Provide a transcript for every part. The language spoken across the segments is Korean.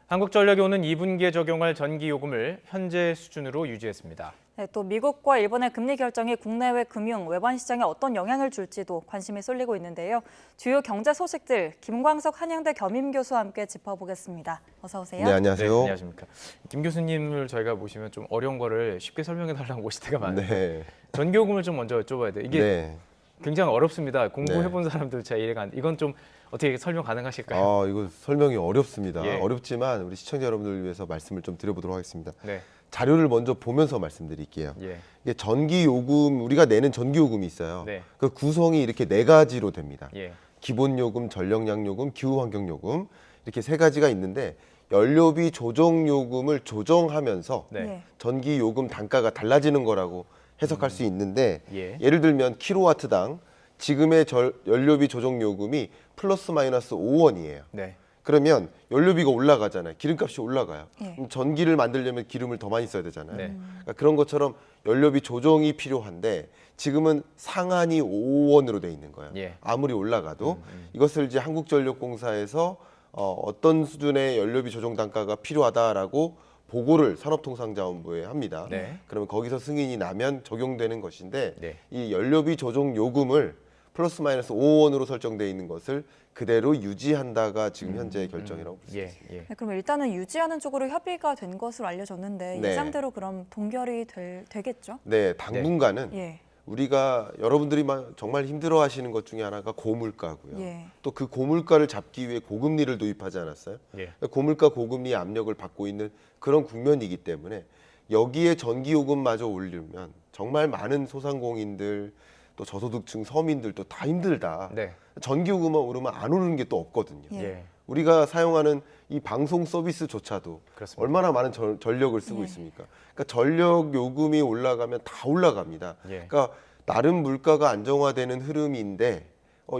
한국전력이 오는 2분기에 적용할 전기요금을 현재 수준으로 유지했습니다. 네, 또 미국과 일본의 금리 결정이 국내외 금융, 외환 시장에 어떤 영향을 줄지도 관심이 쏠리고 있는데요. 주요 경제 소식들 김광석 한양대 겸임교수와 함께 짚어보겠습니다. 어서 오세요. 네, 안녕하세요. 네, 안녕하십니까. 김 교수님을 저희가 모시면 좀 어려운 거를 쉽게 설명해달라고 오실 때가 많은데 네. 전기요금을 좀 먼저 여쭤봐야 돼요. 이게 네. 굉장히 어렵습니다. 공부해본 사람들 잘 이해가 안 돼. 이건 좀 어떻게 설명 가능하실까요? 이거 설명이 어렵습니다. 예. 어렵지만 우리 시청자 여러분들을 위해서 말씀을 좀 드려보도록 하겠습니다. 네. 자료를 먼저 보면서 말씀드릴게요. 예. 이게 전기요금, 우리가 내는 전기요금이 있어요. 네. 그 구성이 이렇게 네 가지로 됩니다. 예. 기본요금, 전력량요금, 기후환경요금 이렇게 세 가지가 있는데 연료비 조정요금을 조정하면서 네. 네. 전기요금 단가가 달라지는 거라고 해석할 수 있는데 예. 예를 들면 킬로와트당 지금의 연료비 조정 요금이 플러스 마이너스 5원이에요. 네. 그러면 연료비가 올라가잖아요. 기름값이 올라가요. 예. 그럼 전기를 만들려면 기름을 더 많이 써야 되잖아요. 네. 그러니까 그런 것처럼 연료비 조정이 필요한데 지금은 상한이 5원으로 돼 있는 거예요. 예. 아무리 올라가도 이것을 이제 한국전력공사에서 어떤 수준의 연료비 조정 단가가 필요하다라고 보고를 산업통상자원부에 합니다. 네. 그러면 거기서 승인이 나면 적용되는 것인데 네. 이 연료비 조정 요금을 플러스 마이너스 5원으로 설정되어 있는 것을 그대로 유지한다가 지금 현재 결정이라고 볼 수 예. 있습니다. 예. 네, 그럼 일단은 유지하는 쪽으로 협의가 된 것으로 알려졌는데 네. 예상대로 그럼 동결이 되겠죠? 네, 당분간은 예. 우리가 여러분들이 정말 힘들어하시는 것 중에 하나가 고물가고요. 예. 또 그 고물가를 잡기 위해 고금리를 도입하지 않았어요? 예. 고물가 고금리 압력을 받고 있는 그런 국면이기 때문에 여기에 전기요금마저 올리면 정말 많은 소상공인들 또 저소득층 서민들도 다 힘들다. 네. 전기요금만 오르면 안 오르는 게 또 없거든요. 예. 예. 우리가 사용하는 이 방송 서비스조차도 그렇습니다. 얼마나 많은 전력을 쓰고 예. 있습니까? 그러니까 전력 요금이 올라가면 다 올라갑니다. 예. 그러니까 나름 물가가 안정화되는 흐름인데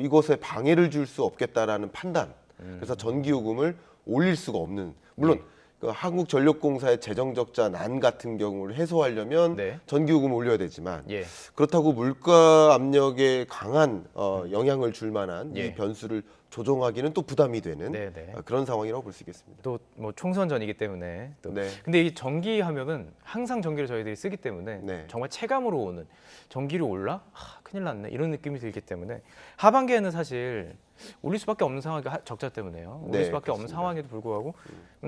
이것에 방해를 줄 수 없겠다라는 판단. 그래서 전기요금을 올릴 수가 없는. 물론 그 한국전력공사의 재정적자 난 같은 경우를 해소하려면 네. 전기요금을 올려야 되지만 예. 그렇다고 물가 압력에 강한 영향을 줄 만한 예. 이 변수를 조정하기는 또 부담이 되는 네, 네. 그런 상황이라고 볼 수 있겠습니다. 또 뭐 총선 전이기 때문에 또 네. 근데 이 전기 하면은 항상 전기를 저희들이 쓰기 때문에 네. 정말 체감으로 오는 전기를 올라? 큰일 났네 이런 느낌이 들기 때문에 하반기에는 사실 올릴 수밖에 없는 상황이 적자 때문에요. 올릴 네, 수밖에 없는 그렇습니다. 상황에도 불구하고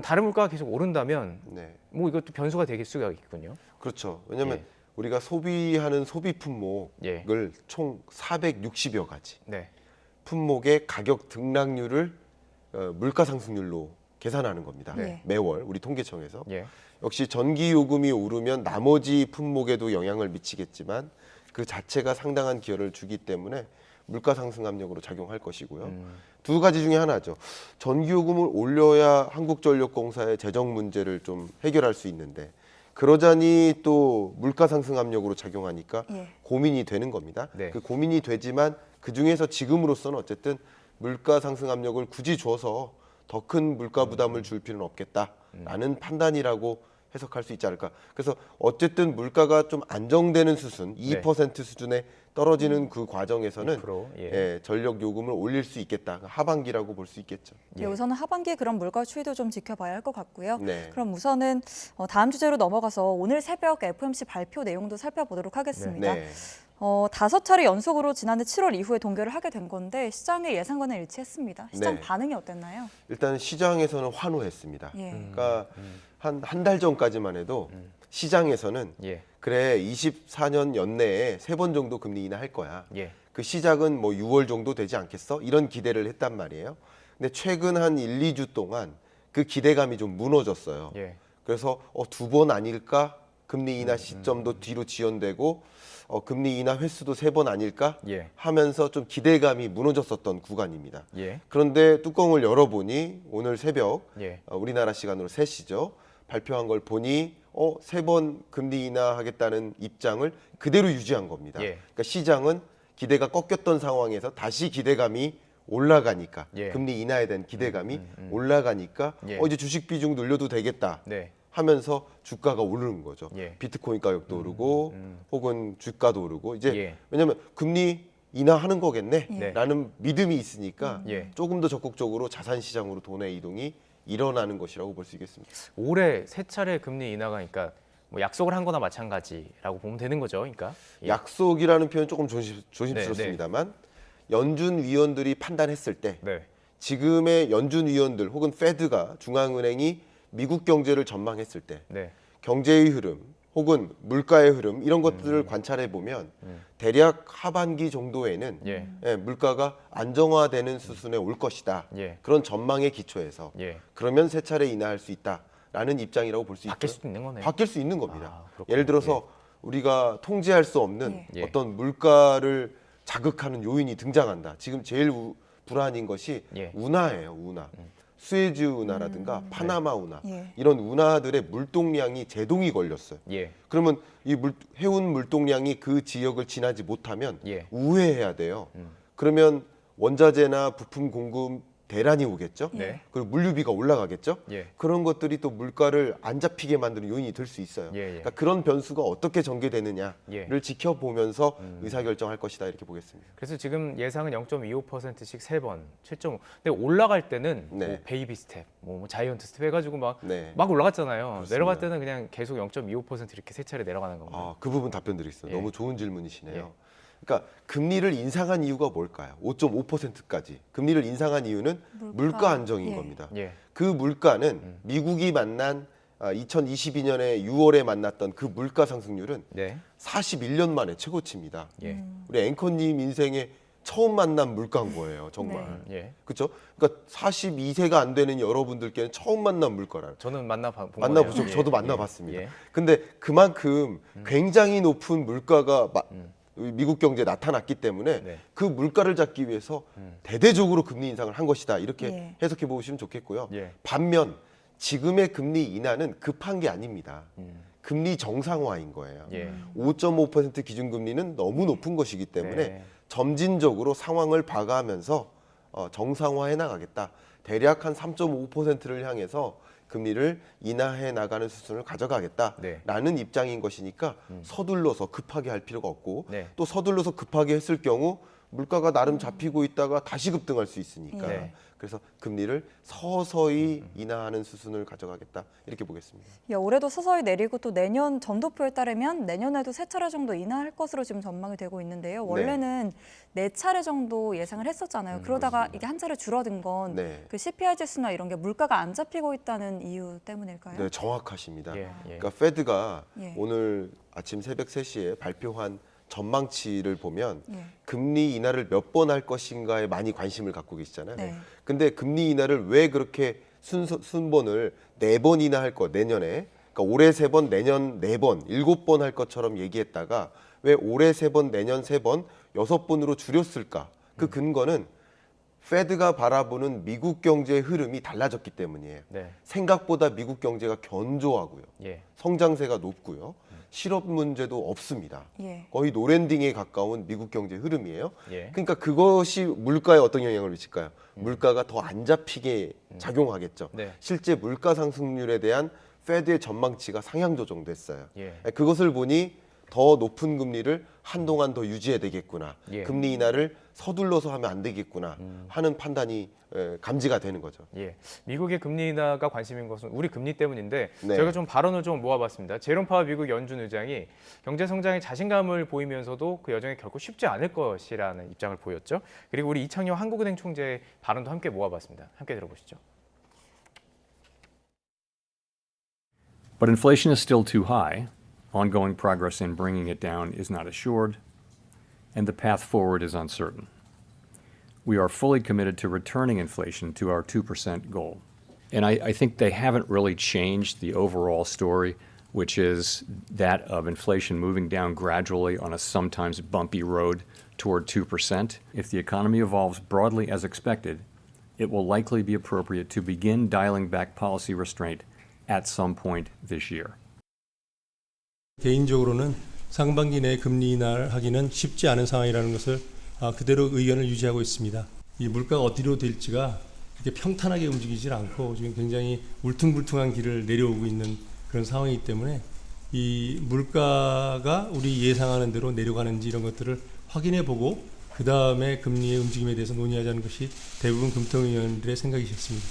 다른 물가가 계속 오른다면 네. 뭐 이것도 변수가 되길 수가 있군요. 그렇죠. 왜냐하면 예. 우리가 소비하는 소비 품목을 예. 총 460여 가지 네. 품목의 가격 등락률을 물가 상승률로 계산하는 겁니다. 네. 매월 우리 통계청에서. 예. 역시 전기 요금이 오르면 나머지 품목에도 영향을 미치겠지만 그 자체가 상당한 기여를 주기 때문에 물가 상승 압력으로 작용할 것이고요. 두 가지 중에 하나죠. 전기 요금을 올려야 한국전력공사의 재정 문제를 좀 해결할 수 있는데 그러자니 또 물가 상승 압력으로 작용하니까 예. 고민이 되는 겁니다. 네. 그 고민이 되지만 그 중에서 지금으로서는 어쨌든 물가 상승 압력을 굳이 줘서 더 큰 물가 부담을 줄 필요는 없겠다라는 판단이라고 해석할 수 있지 않을까. 그래서 어쨌든 물가가 좀 안정되는 수준, 2% 수준에 떨어지는 그 과정에서는 2%, 예. 예, 전력 요금을 올릴 수 있겠다. 하반기라고 볼 수 있겠죠. 네, 우선은 하반기에 그런 물가 추이도 좀 지켜봐야 할 것 같고요. 네. 그럼 우선은 다음 주제로 넘어가서 오늘 새벽 FOMC 발표 내용도 살펴보도록 하겠습니다. 네. 5차례 연속으로 지난해 7월 이후에 동결을 하게 된 건데 시장의 예상과는 일치했습니다. 시장 네. 반응이 어땠나요? 일단 시장에서는 환호했습니다. 예. 그러니까 한 달 전까지만 해도 시장에서는 예. 그래 24년 연내에 3번 정도 금리 인하할 거야. 예. 그 시작은 뭐 6월 정도 되지 않겠어? 이런 기대를 했단 말이에요. 근데 최근 한 1, 2주 동안 그 기대감이 좀 무너졌어요. 예. 그래서 2번 아닐까? 금리 인하 시점도 뒤로 지연되고 금리 인하 횟수도 3번 아닐까? 예. 하면서 좀 기대감이 무너졌었던 구간입니다. 예. 그런데 뚜껑을 열어보니 오늘 새벽 예. 우리나라 시간으로 3시죠. 발표한 걸 보니 3번 금리 인하하겠다는 입장을 그대로 유지한 겁니다. 예. 그러니까 시장은 기대가 꺾였던 상황에서 다시 기대감이 올라가니까 예. 금리 인하에 대한 기대감이 올라가니까 예. 이제 주식 비중 늘려도 되겠다 네. 하면서 주가가 오르는 거죠. 예. 비트코인 가격도 오르고 혹은 주가도 오르고 이제 예. 왜냐하면 금리 인하하는 거겠네 네. 라는 믿음이 있으니까 예. 조금 더 적극적으로 자산 시장으로 돈의 이동이 일어나는 것이라고 볼 수 있겠습니다. 올해 세 차례 금리 인하가 그러니까 뭐 약속을 한 거나 마찬가지라고 보면 되는 거죠. 그러니까 예. 약속이라는 표현 조금 조심스럽습니다만 연준 위원들이 판단했을 때 네. 지금의 연준 위원들 혹은 페드가 중앙은행이 미국 경제를 전망했을 때 네. 경제의 흐름 혹은 물가의 흐름 이런 것들을 관찰해 보면 대략 하반기 정도에는 예. 물가가 안정화되는 수준에 올 것이다. 예. 그런 전망에 기초해서 예. 그러면 세 차례 인하할 수 있다라는 입장이라고 볼 수 있죠. 바뀔 수도 있는 거네요. 바뀔 수 있는 겁니다. 아, 그렇군요. 예를 들어서 우리가 통제할 수 없는 예. 어떤 물가를 자극하는 요인이 등장한다. 지금 제일 불안인 것이 예. 운하예요. 운하. 수에즈 운하라든가 파나마 운하 예. 이런 운하들의 물동량이 제동이 걸렸어요. 예. 그러면 이 해운 물동량이 그 지역을 지나지 못하면 예. 우회해야 돼요. 그러면 원자재나 부품 공급 대란이 오겠죠. 네. 그리고 물류비가 올라가겠죠. 예. 그런 것들이 또 물가를 안 잡히게 만드는 요인이 될 수 있어요. 예, 예. 그러니까 그런 변수가 어떻게 전개되느냐를 예. 지켜보면서 의사결정할 것이다 이렇게 보겠습니다. 그래서 지금 예상은 0.25%씩 3번, 7.5. 근데 올라갈 때는 네. 뭐 베이비 스텝, 뭐 자이언트 스텝 해가지고 막 네. 올라갔잖아요. 그렇습니다. 내려갈 때는 그냥 계속 0.25% 이렇게 세 차례 내려가는 겁니다. 아, 그 부분 답변 드리겠습니다. 예. 너무 좋은 질문이시네요. 예. 그러니까 금리를 인상한 이유가 뭘까요? 5.5%까지. 금리를 인상한 이유는 물가 안정인 예. 겁니다. 예. 그 물가는 미국이 만난 2022년에 6월에 만났던 그 물가 상승률은 네. 41년 만에 최고치입니다. 예. 우리 앵커님 인생에 처음 만난 물가인 거예요, 정말. 예. 그렇죠? 그러니까 42세가 안 되는 여러분들께는 처음 만난 물가라. 저는 만나본 만나보죠. 거네요. 저도 예. 만나봤습니다. 예. 근데 그만큼 굉장히 높은 물가가 미국 경제에 나타났기 때문에 네. 그 물가를 잡기 위해서 대대적으로 금리 인상을 한 것이다. 이렇게 예. 해석해 보시면 좋겠고요. 예. 반면 지금의 금리 인하는 급한 게 아닙니다. 금리 정상화인 거예요. 예. 5.5% 기준금리는 너무 높은 것이기 때문에 네. 점진적으로 상황을 봐가면서 정상화해 나가겠다. 대략 한 3.5%를 향해서 금리를 인하해 나가는 수준을 가져가겠다라는 네. 입장인 것이니까 서둘러서 급하게 할 필요가 없고 네. 또 서둘러서 급하게 했을 경우 물가가 나름 잡히고 있다가 다시 급등할 수 있으니까 네. 그래서 금리를 서서히 인하하는 수순을 가져가겠다 이렇게 보겠습니다. 예, 올해도 서서히 내리고 또 내년 전도표에 따르면 내년에도 세 차례 정도 인하할 것으로 지금 전망이 되고 있는데요. 원래는 네 차례 정도 예상을 했었잖아요. 그러다가 이게 한 차례 줄어든 건 네. 그 CPI 지수나 이런 게 물가가 안 잡히고 있다는 이유 때문일까요? 네, 정확하십니다. 예. 예. 그러니까 페드가 예. 오늘 아침 새벽 3시에 발표한 전망치를 보면 예. 금리 인하를 몇 번 할 것인가에 많이 관심을 갖고 계시잖아요. 네. 근데 금리 인하를 왜 그렇게 순번을 4번 인하할 거 내년에 그러니까 올해 3번, 내년 4번, 7번 할 것처럼 얘기했다가 왜 올해 3번, 내년 3번, 6번으로 줄였을까? 그 근거는 페드가 바라보는 미국 경제의 흐름이 달라졌기 때문이에요. 네. 생각보다 미국 경제가 견조하고요. 예. 성장세가 높고요. 실업 문제도 없습니다. 예. 거의 노랜딩에 가까운 미국 경제 흐름이에요. 예. 그러니까 그것이 물가에 어떤 영향을 미칠까요? 물가가 더 안 잡히게 작용하겠죠. 네. 실제 물가 상승률에 대한 페드의 전망치가 상향 조정됐어요. 예. 그것을 보니 더 높은 금리를 한동안 더 유지해야 되겠구나. 예. 금리 인하를 서둘러서 하면 안 되겠구나 하는 판단이 감지가 되는 거죠. 예, 미국의 금리 인하가 관심인 것은 우리 금리 때문인데 네. 저희가 좀 발언을 좀 모아봤습니다. 제롬 파월 미국 연준 의장이 경제 성장에 자신감을 보이면서도 그 여정이 결코 쉽지 않을 것이라는 입장을 보였죠. 그리고 우리 이창용 한국은행 총재의 발언도 함께 모아봤습니다. 함께 들어보시죠. But inflation is still too high. Ongoing progress in bringing it down is not assured, and the path forward is uncertain. We are fully committed to returning inflation to our 2% goal. And I think they haven't really changed the overall story, which is that of inflation moving down gradually on a sometimes bumpy road toward 2%. If the economy evolves broadly as expected, it will likely be appropriate to begin dialing back policy restraint at some point this year. 개인적으로는 상반기 내 금리 인하를 하기는 쉽지 않은 상황이라는 것을 그대로 의견을 유지하고 있습니다. 이 물가가 어디로 될지가 이렇게 평탄하게 움직이질 않고 지금 굉장히 울퉁불퉁한 길을 내려오고 있는 그런 상황이기 때문에 이 물가가 우리 예상하는 대로 내려가는지 이런 것들을 확인해 보고 그 다음에 금리의 움직임에 대해서 논의하자는 것이 대부분 금통위원들의 생각이셨습니다.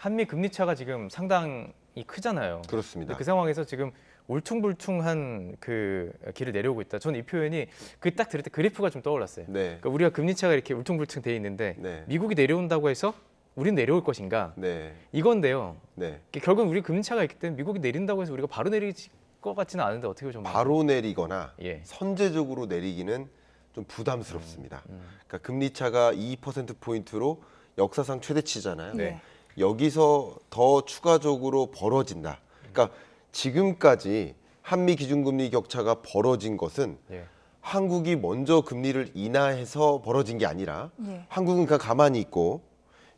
한미 금리 차가 지금 상당히 크잖아요. 그렇습니다. 근데 그 상황에서 지금 울퉁불퉁한 그 길을 내려오고 있다. 저는 이 표현이 그 딱 들을 때 그래프가 좀 떠올랐어요. 네. 그러니까 우리가 금리 차가 이렇게 울퉁불퉁 돼 있는데 네. 미국이 내려온다고 해서 우리는 내려올 것인가? 네. 이건데요. 네. 결국은 우리 금리 차가 있기 때문에 미국이 내린다고 해서 우리가 바로 내릴 것 같지는 않은데 어떻게 좀 바로 내리거나 예. 선제적으로 내리기는 좀 부담스럽습니다. 그러니까 금리 차가 2% 포인트로 역사상 최대치잖아요. 네. 여기서 더 추가적으로 벌어진다. 그러니까 지금까지 한미 기준금리 격차가 벌어진 것은 예. 한국이 먼저 금리를 인하해서 벌어진 게 아니라 예. 한국은 그냥 가만히 있고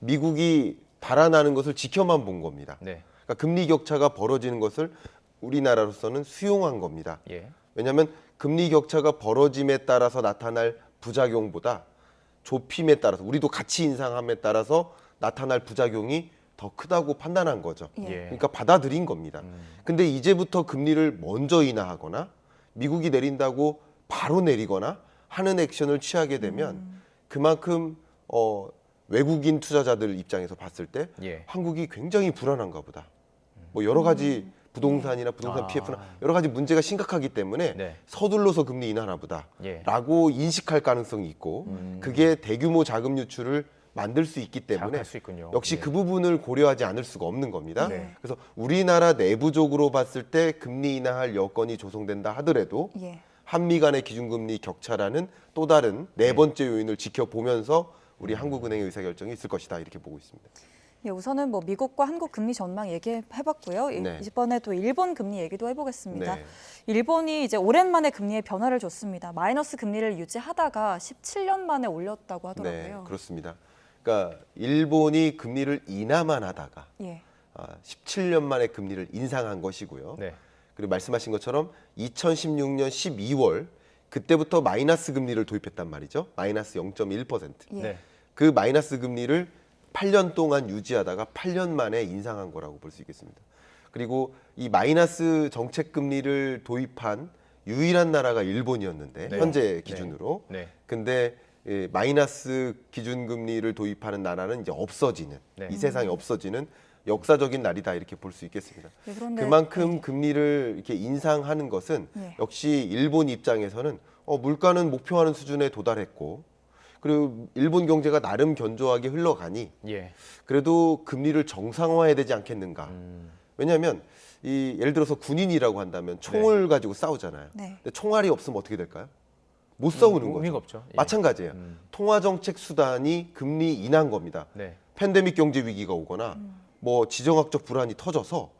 미국이 달아나는 것을 지켜만 본 겁니다. 네. 그러니까 금리 격차가 벌어지는 것을 우리나라로서는 수용한 겁니다. 예. 왜냐하면 금리 격차가 벌어짐에 따라서 나타날 부작용보다 좁힘에 따라서 우리도 같이 인상함에 따라서 나타날 부작용이 더 크다고 판단한 거죠. 예. 그러니까 받아들인 겁니다. 근데 이제부터 금리를 먼저 인하하거나 미국이 내린다고 바로 내리거나 하는 액션을 취하게 되면 그만큼 외국인 투자자들 입장에서 봤을 때 예. 한국이 굉장히 불안한가 보다. 뭐 여러 가지 부동산이나 부동산 아. PF나 여러 가지 문제가 심각하기 때문에 네. 서둘러서 금리 인하나 예. 보다라고 인식할 가능성이 있고 그게 대규모 자금 유출을 만들 수 있기 때문에 자각할 수 있군요. 역시 예. 그 부분을 고려하지 않을 수가 없는 겁니다. 네. 그래서 우리나라 내부적으로 봤을 때 금리 인하할 여건이 조성된다 하더라도 예. 한미 간의 기준금리 격차라는 또 다른 네 번째 요인을 지켜보면서 우리 한국은행의 의사결정이 있을 것이다 이렇게 보고 있습니다. 예, 우선은 뭐 미국과 한국 금리 전망 얘기해봤고요. 네. 이번에 또 일본 금리 얘기도 해보겠습니다. 네. 일본이 이제 오랜만에 금리에 변화를 줬습니다. 마이너스 금리를 유지하다가 17년 만에 올렸다고 네, 하더라고요. 그렇습니다. 그러니까 일본이 금리를 인하만 하다가 예. 17년 만에 금리를 인상한 것이고요. 네. 그리고 말씀하신 것처럼 2016년 12월 그때부터 마이너스 금리를 도입했단 말이죠. 마이너스 0.1%. 예. 네. 그 마이너스 금리를 8년 동안 유지하다가 8년 만에 인상한 거라고 볼 수 있겠습니다. 그리고 이 마이너스 정책 금리를 도입한 유일한 나라가 일본이었는데 네. 현재 기준으로. 네. 근데 마이너스 기준금리를 도입하는 나라는 이제 없어지는 네. 이 세상에 없어지는 역사적인 날이다 이렇게 볼 수 있겠습니다. 네, 그런데 그만큼 금리를 이렇게 인상하는 것은 네. 역시 일본 입장에서는 물가는 목표하는 수준에 도달했고 그리고 일본 경제가 나름 견조하게 흘러가니 예. 그래도 금리를 정상화해야 되지 않겠는가. 왜냐하면 예를 들어서 군인이라고 한다면 총을 가지고 싸우잖아요. 네. 근데 총알이 없으면 어떻게 될까요? 못 싸우는 거죠. 의미가 없죠. 예. 마찬가지예요. 통화정책 수단이 금리 인한 겁니다. 네. 팬데믹 경제 위기가 오거나 뭐 지정학적 불안이 터져서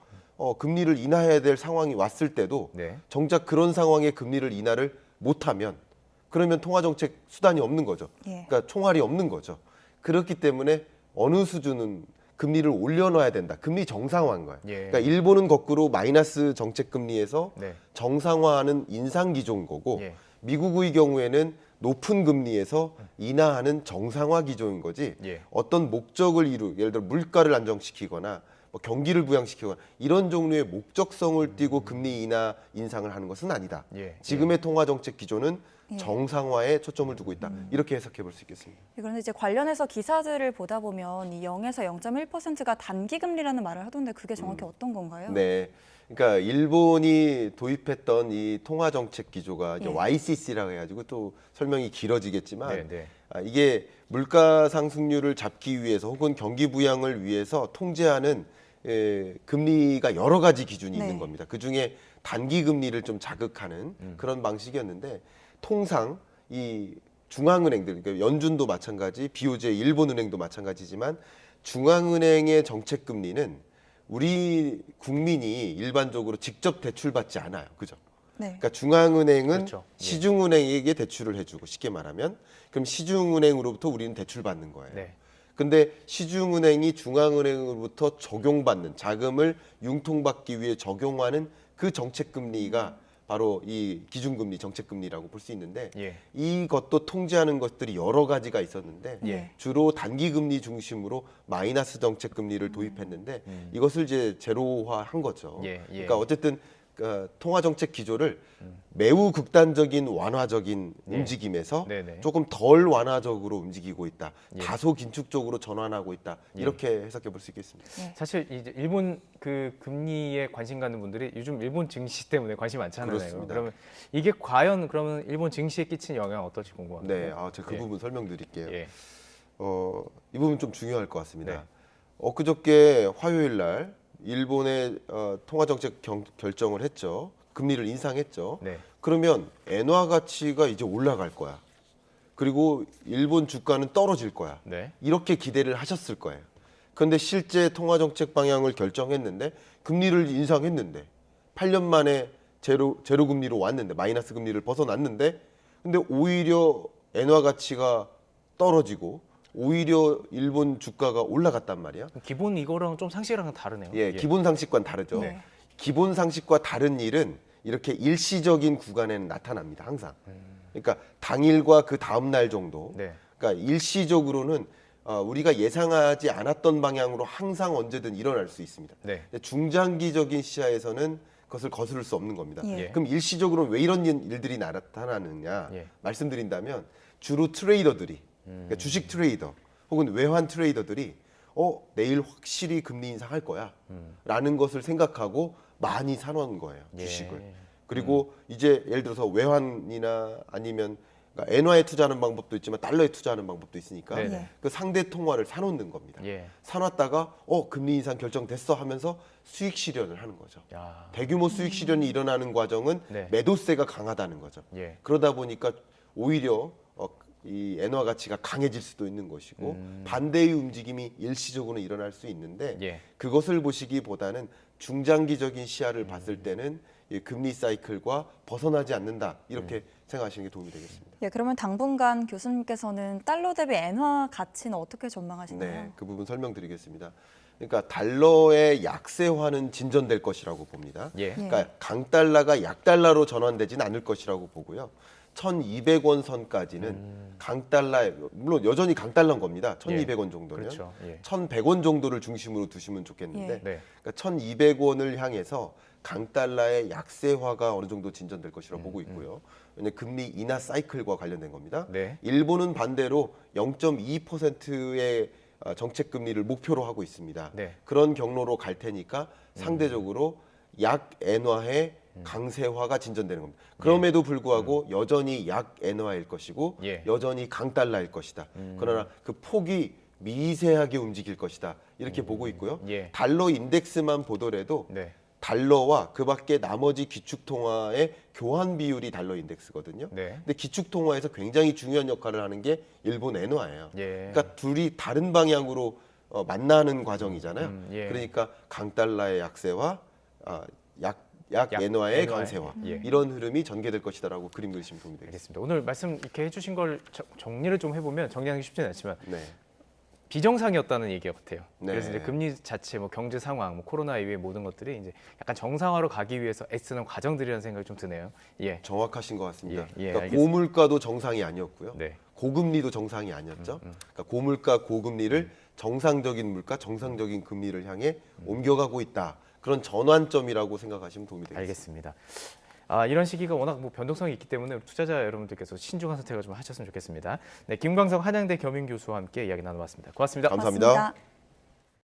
금리를 인하해야 될 상황이 왔을 때도 네. 정작 그런 상황에 금리를 인하를 못하면 그러면 통화정책 수단이 없는 거죠. 예. 그러니까 총알이 없는 거죠. 그렇기 때문에 어느 수준은 금리를 올려놔야 된다. 금리 정상화한 거예요. 예. 그러니까 일본은 거꾸로 마이너스 정책 금리에서 네. 정상화하는 인상 기조인 거고 예. 미국의 경우에는 높은 금리에서 인하하는 정상화 기조인 거지 예. 어떤 목적을 예를 들어 물가를 안정시키거나 뭐 경기를 부양시키거나 이런 종류의 목적성을 띠고 금리 인하 인상을 하는 것은 아니다. 예. 지금의 통화 정책 기조는 예. 정상화에 초점을 두고 있다. 이렇게 해석해 볼 수 있겠습니다. 그런데 이제 관련해서 기사들을 보다 보면 이 0에서 0.1%가 단기 금리라는 말을 하던데 그게 정확히 어떤 건가요? 네. 그러니까 일본이 도입했던 이 통화 정책 기조가 이제 예. YCC라고 해가지고 또 설명이 길어지겠지만 네, 네. 이게 물가 상승률을 잡기 위해서 혹은 경기 부양을 위해서 통제하는 금리가 여러 가지 기준이 네. 있는 겁니다. 그 중에 단기 금리를 좀 자극하는 그런 방식이었는데 통상 이 중앙은행들, 그러니까 연준도 마찬가지, BOJ 일본은행도 마찬가지지만 중앙은행의 정책 금리는 우리 국민이 일반적으로 직접 대출받지 않아요. 그죠? 네. 그러니까 중앙은행은 그렇죠. 예. 시중은행에게 대출을 해주고 쉽게 말하면 그럼 시중은행으로부터 우리는 대출받는 거예요. 네. 근데 시중은행이 중앙은행으로부터 적용받는 자금을 융통받기 위해 적용하는 그 정책금리가 바로 이 기준금리, 정책금리라고 볼 수 있는데 예. 이것도 통제하는 것들이 여러 가지가 있었는데 예. 주로 단기금리 중심으로 마이너스 정책금리를 도입했는데 이것을 이제 제로화한 거죠. 예, 예. 그러니까 어쨌든 통화 정책 기조를 매우 극단적인 완화적인 예. 움직임에서 네네. 조금 덜 완화적으로 움직이고 있다. 예. 다소 긴축적으로 전환하고 있다. 이렇게 해석해 볼 수 있겠습니다. 사실 이제 일본 그 금리에 관심 갖는 분들이 요즘 일본 증시 때문에 관심 많잖아요. 그렇습니다. 그러면 이게 과연 그러면 일본 증시에 끼친 영향 어떨지 궁금합니다. 네, 제가 그 예. 부분 설명드릴게요. 예. 이 부분 좀 중요할 것 같습니다. 네. 엊그저께 화요일 날 일본의 통화 정책 결정을 했죠. 금리를 인상했죠. 네. 그러면 엔화 가치가 이제 올라갈 거야. 그리고 일본 주가는 떨어질 거야. 네. 이렇게 기대를 하셨을 거예요. 그런데 실제 통화 정책 방향을 결정했는데 금리를 인상했는데 8년 만에 제로 금리로 왔는데 마이너스 금리를 벗어났는데 근데 오히려 엔화 가치가 떨어지고 오히려 일본 주가가 올라갔단 말이야. 기본 이거랑 좀 상식이랑 다르네요. 예, 기본 상식과는 다르죠. 네. 기본 상식과 다른 일은 이렇게 일시적인 구간에는 나타납니다. 항상. 그러니까 당일과 그 다음 날 정도. 네. 그러니까 일시적으로는 우리가 예상하지 않았던 방향으로 항상 언제든 일어날 수 있습니다. 네. 근데 중장기적인 시야에서는 그것을 거스를 수 없는 겁니다. 예. 그럼 일시적으로 왜 이런 일들이 나타나느냐 예. 말씀드린다면 주로 트레이더들이 그러니까 주식 트레이더 혹은 외환 트레이더들이 내일 확실히 금리 인상할 거야 라는 것을 생각하고 많이 사놓은 거예요. 예. 주식을. 그리고 이제 예를 들어서 외환이나 아니면 그러니까 엔화에 투자하는 방법도 있지만 달러에 투자하는 방법도 있으니까 네네. 그 상대 통화를 사놓는 겁니다. 예. 사놨다가 금리 인상 결정됐어 하면서 수익 실현을 하는 거죠. 야. 대규모 수익 실현이 일어나는 과정은 네. 매도세가 강하다는 거죠. 예. 그러다 보니까 오히려 이 엔화 가치가 강해질 수도 있는 것이고 반대의 움직임이 일시적으로는 일어날 수 있는데 예. 그것을 보시기보다는 중장기적인 시야를 봤을 때는 이 금리 사이클과 벗어나지 않는다 이렇게 생각하시는 게 도움이 되겠습니다. 예, 그러면 당분간 교수님께서는 달러 대비 엔화 가치는 어떻게 전망하시나요? 네, 그 부분 설명드리겠습니다. 그러니까 달러의 약세화는 진전될 것이라고 봅니다. 예. 그러니까 강달러가 약달러로 전환되지는 않을 것이라고 보고요. 1,200원 선까지는 강달러 물론 여전히 강달러인 겁니다. 1,200원 정도면 그렇죠. 예. 1,100원 정도를 중심으로 두시면 좋겠는데 예. 네. 그러니까 1,200원을 향해서 강달러의 약세화가 어느 정도 진전될 것이라고 보고 있고요. 왜냐하면 금리 인하 사이클과 관련된 겁니다. 네. 일본은 반대로 0.2%의 정책 금리를 목표로 하고 있습니다. 네. 그런 경로로 갈 테니까 상대적으로 약 엔화의 강세화가 진전되는 겁니다. 그럼에도 불구하고 여전히 약 엔화일 것이고 예. 여전히 강달러일 것이다. 그러나 그 폭이 미세하게 움직일 것이다. 이렇게 보고 있고요. 예. 달러 인덱스만 보더라도 네. 달러와 그 밖에 나머지 기축 통화의 교환 비율이 달러 인덱스거든요. 네. 근데 기축 통화에서 굉장히 중요한 역할을 하는 게 일본 엔화예요. 예. 그러니까 둘이 다른 방향으로 만나는 과정이잖아요. 예. 그러니까 강달러의 약세와 약 엔화의 엔화의, 강세화 예. 이런 흐름이 전개될 것이다라고 그림 그리시면 도움이 되겠습니다. 알겠습니다. 오늘 말씀 이렇게 해주신 걸 정리를 좀 해보면 정리하기 쉽지는 않지만 네. 비정상이었다는 얘기 같아요. 네. 그래서 이제 금리 자체, 뭐 경제 상황, 뭐 코로나 이후의 모든 것들이 이제 약간 정상화로 가기 위해서 애쓰는 과정들이라는 생각이 좀 드네요. 예. 정확하신 것 같습니다. 예, 예, 그러니까 알겠습니다. 고물가도 정상이 아니었고요. 네. 고금리도 정상이 아니었죠. 그러니까 고물가, 고금리를 정상적인 물가, 정상적인 금리를 향해 옮겨가고 있다. 그런 전환점이라고 생각하시면 도움이 되겠습니다. 알겠습니다. 이런 시기가 워낙 뭐 변동성이 있기 때문에 투자자 여러분들께서 신중한 선택을 좀 하셨으면 좋겠습니다. 네, 김광석 한양대 겸임교수와 함께 이야기 나눠봤습니다. 고맙습니다. 감사합니다. 고맙습니다.